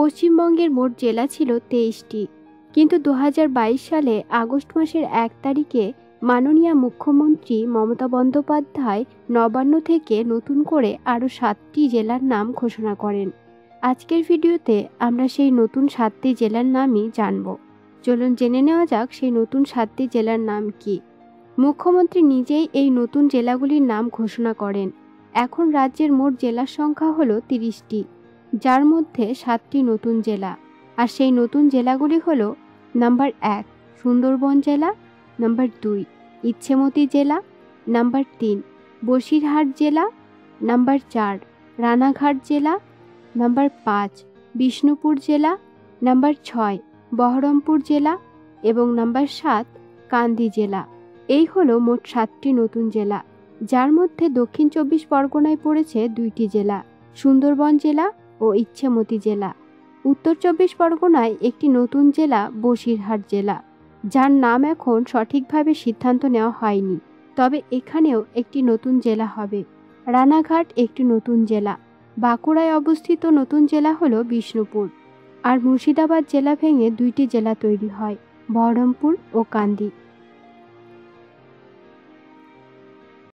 পশ্চিমবঙ্গের মোট জেলা ছিল 23টি, কিন্তু 2022 সালে আগস্ট মাসের 1 তারিখে মাননীয় মুখ্যমন্ত্রী মমতা বন্দ্যোপাধ্যায় নবান্ন থেকে নতুন করে আরও 7টি জেলার নাম ঘোষণা করেন। আজকের ভিডিওতে আমরা সেই নতুন 7টি জেলার নামই জানব। চলুন জেনে নেওয়া যাক সেই নতুন 7টি জেলার নাম কি। মুখ্যমন্ত্রী নিজেই এই নতুন জেলাগুলির নাম ঘোষণা করেন। এখন রাজ্যের মোট জেলার সংখ্যা হলো 30টি, যার মধ্যে 7টি নতুন জেলা। আর সেই নতুন জেলাগুলি হলো: নাম্বার 1 সুন্দরবন জেলা, নাম্বার 2 ইচ্ছেমতি জেলা, নাম্বার 3 বসিরহাট জেলা, নাম্বার 4 রানাঘাট জেলা, নাম্বার 5 বিষ্ণুপুর জেলা, নাম্বার 6 বহরমপুর জেলা এবং নাম্বার 7 কান্দি জেলা। এই হলো মোট 7টি নতুন জেলা, যার মধ্যে দক্ষিণ 24 পরগনায় পড়েছে 2টি জেলা, সুন্দরবন জেলা ও ইচ্ছেমতি জেলা। উত্তর 24 পরগনায় একটি নতুন জেলা বসিরহাট জেলা, যার নাম এখন সঠিকভাবে সিদ্ধান্ত নেওয়া হয়নি, তবে এখানেও একটি নতুন জেলা হবে। রানাঘাট একটি নতুন জেলা। বাঁকুড়ায় অবস্থিত নতুন জেলা হলো বিষ্ণুপুর। আর মুর্শিদাবাদ জেলা ভেঙে 2টি জেলা তৈরি হয়, বহরমপুর ও কান্দি।